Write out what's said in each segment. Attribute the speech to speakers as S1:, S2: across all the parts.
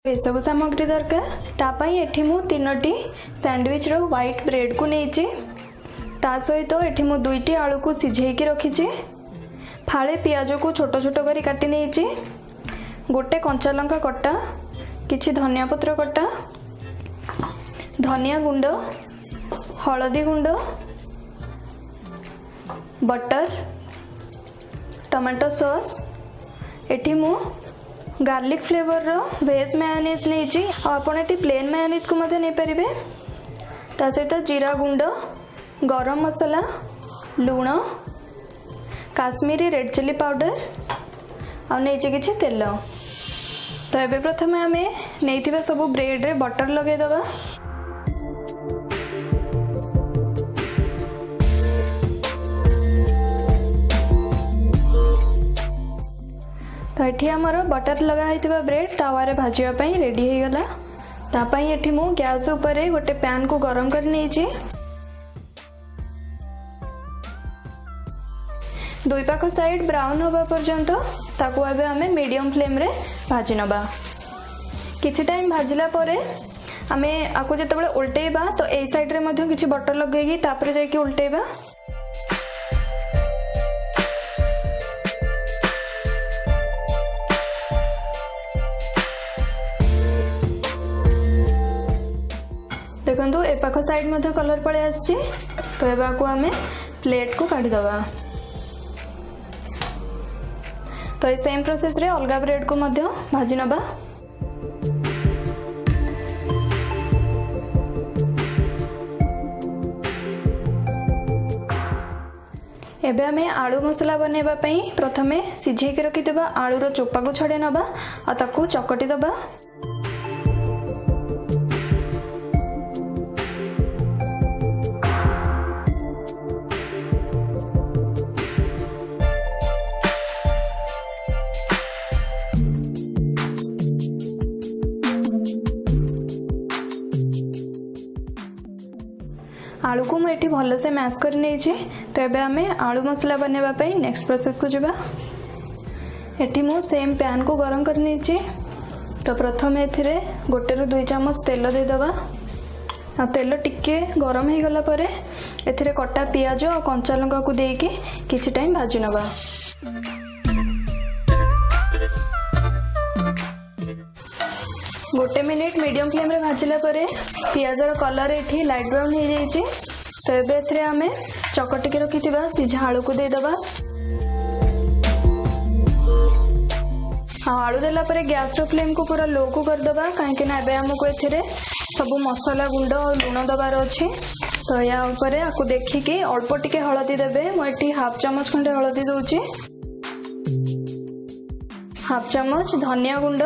S1: ये सब सामग्री दरकार तापाई एठी मु 3टी सैंडविच रो व्हाइट ब्रेड को नेइची ता सहित एठी मु 2टी आलू को सिझेकी रखीची फाळे पियाज को छोट छोट करी काटी नेइची गोटे कंचा लंका कटा किछि धनिया पत्र कटा धनिया गुंड हळदी गुंड बटर टमाटो सॉस एठी मु गार्लिक फ्लेवर रो वेज मेयोनेज नेइची आपण एटी प्लेन मेयोनेज को मधे नै परिबे ता सहित जीरा गुंड गरम मसाला लूण काश्मीरी रेड चिली पाउडर आ नेइची किछि तेल। तो एबे प्रथमे आमे नेइथिबा सब ब्रेड रे बटर लगे दबा तो ये आमर बटर लगा ब्रेड तावारे भाजिया पई रेडी हो गला तापाई एठी मु गैस ऊपर गोटे पैन को गरम कर नेइची दुई पाख साइड ब्राउन होबा पर्यंत ताको एबे हमें मीडियम फ्लेम रे भाजी नबा किछि टाइम भाजिला परे हमें आको जेतेबेले उल्टेबा तो ए साइड रे मध्य किछि बटर लगेगी तापरे जाय कि उल्टेबा देखो ए पाख साइड मध्य कलर पड़े आछि तो एबा को हमें प्लेट को काढी दबा। तो ये सेम प्रोसेस रे अलगा ब्रेड को मध्य भाजी नबा एबे हमें आलू मसला बनेबा पई प्रथमे सिझे के रखि देबा आलू रो चोपा को छडे नबा आ ताकू चकटी दबा आलू को मुझे भल से मैश कर नहीं तो ये आम आलू मसला बनवाई नेक्स्ट प्रोसेस को जावा एटी मु सेम पैन को गरम कर नहीं तो प्रथम ए गोटे रू 2 चामच तेल देदबा आ तेल टिके गरम हो गला परे एथिरे कटा पियाज और कंचा लंका को देके किछि टाइम भाजी नबा गोटे मिनिट मीडियम फ्लेम रे भाजिला परे पियाज रो कलर एठी लाइट ब्राउन हो जाइछि तो एबे एथरे हमें चकटी के रखिथिबा सिझा आलू को दे दबा आलू देला परे गैस रो फ्लेम को पूरा लो को कर दबा काहे कि ना एबे हमको एथरे सब मसाला गुंड और लूण दबार अछि तो या ऊपर आको देखि के अल्प टिके हळदी देबे म एठी हाफ चम्मच खंडे हळदी दोछि हाफ चम्मच धनिया गुंड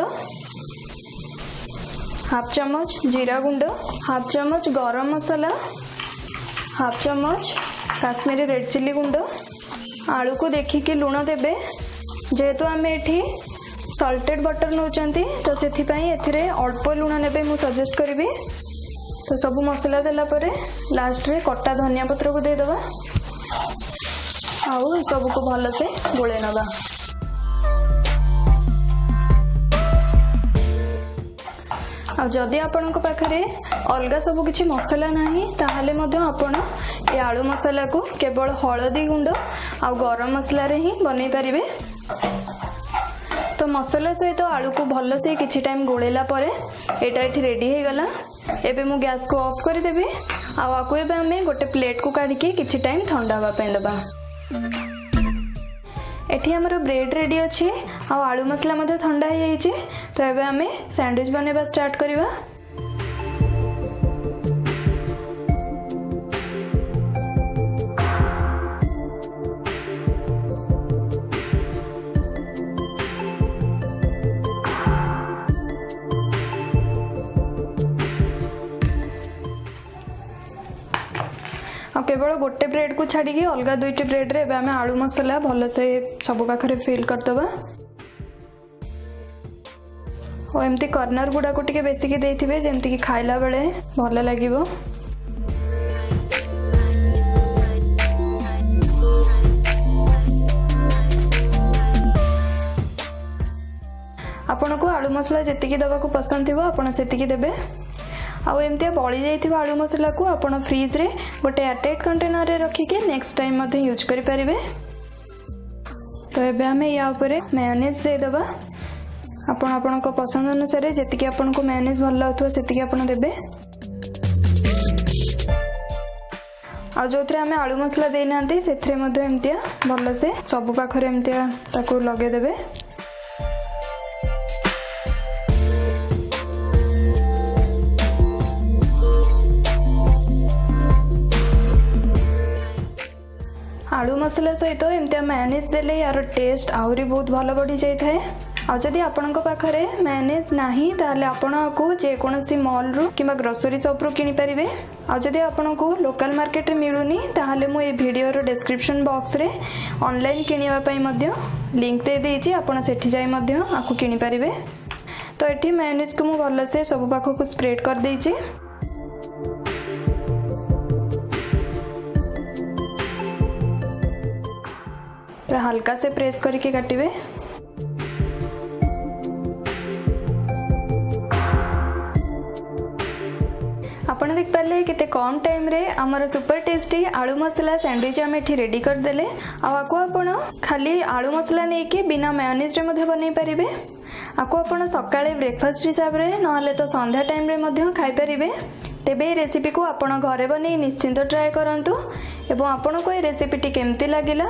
S1: हाफ चम्मच जीरा गुंड हाफ चम्मच गरम मसाला हाफ चम्मच काश्मीरी रेड चिली गुंड आलू को देखिकी लूण देबे जेहेतु आम एठी सल्टेड बटर नौचंती तो सेथिपाई एथिरे अल्प लूण नेबे मु सजेस्ट करिवि तो सब मसला देला परे लास्ट रे कटा धनिया पत्र को दे दबा आउ सब को भल से गोळे नबा आ जदि आपण पाखरे अलगा सब किछि मसला नाही ताहाले मध्य आपण ए आलू मसला को केवल हळदी गुंड आ गरम मसला रे ही बनै परिबे तो मसला सहित आलू को भल से किछि टाइम गोळेला परे एटा एठी रेडी हे गला एबे मु गैस को ऑफ कर देबे आ आको एबे हमें गोटे प्लेट को काढी के किछि टाइम ठंडा होबा पे दबा एठी हमर ब्रेड रेडी अछि आ आलू मसला मध्ये ठंडा हो जाइछि तो एबे हमें सैंडविच बनेबा स्टार्ट करिबा केवल गोटे ब्रेड को छाड़ी अलग 2टी ब्रेड रे आम आलू मसला भल से सब पाखे फिल करदबा और एमती कॉर्नर गुड़ा को टिके बेसिक देथिबे जेमती कि खाइला बेले भल लागिबो आपन को आलू मसला जेतिकी देवाक पसंद थी आपड़ से देवे। आउ एमती बड़ी जाइथिबा आलू मसला को आपण फ्रिज रे गोटे एयरटाइट कंटेनर रे रखिके नेक्स्ट टाइम मध्ये यूज करि परिबे। तो एबे हमें या ऊपर मेयोनेज दे देबा। आपण आपनको पसंद अनुसार जेतिकी आपनको मेयोनेज भल लागथो सेतिकी आपण देबे। आ जो आम आलू मसला देना से भल से सब पाखे एमतिया ताकू लगे देबे। आलू मसला सहित एमतिया मेयोनेज देले यार टेस्ट आहुरी बहुत भल बढ़ी जाए। आ जदि आपणक पाखरे मेयोनेज नाही ताले आपणको जेकोसी मॉल रु किंबा ग्रोसरी शॉप रु किनि परिबे। आ जदि आपणको लोकल मार्केट रे मिलुनी ताले मु ए वीडियो रो डिस्क्रिप्शन बॉक्स रे ऑनलाइन किनिबा पई मध्य लिंक दे देछि, आपण सेठी जाई मध्य आकु किनि परिबे। तो एठी मेयोनेज को मु भल से सब पाखो को स्प्रेड कर देछि। हल्का से प्रेस करके काटिबे। आपण देख पारे केते कम टाइम रे हमर सुपर टेस्टी आलू मसला सैंडविच हम एठी रेडी कर देले। आको आपण खाली आलू मसला नै के बिना मेयोनेज रे मध्ये बनै परिबे। आको आपण सकाळे ब्रेकफास्ट हिसाब रे नहले तो संध्या टाइम रे मध्ये खाइ परिबे। तेबे रेसिपी को आपण घरे बनै निश्चिंत ट्राई करंतु एवं आपण को ए रेसिपी टी केमती लागिला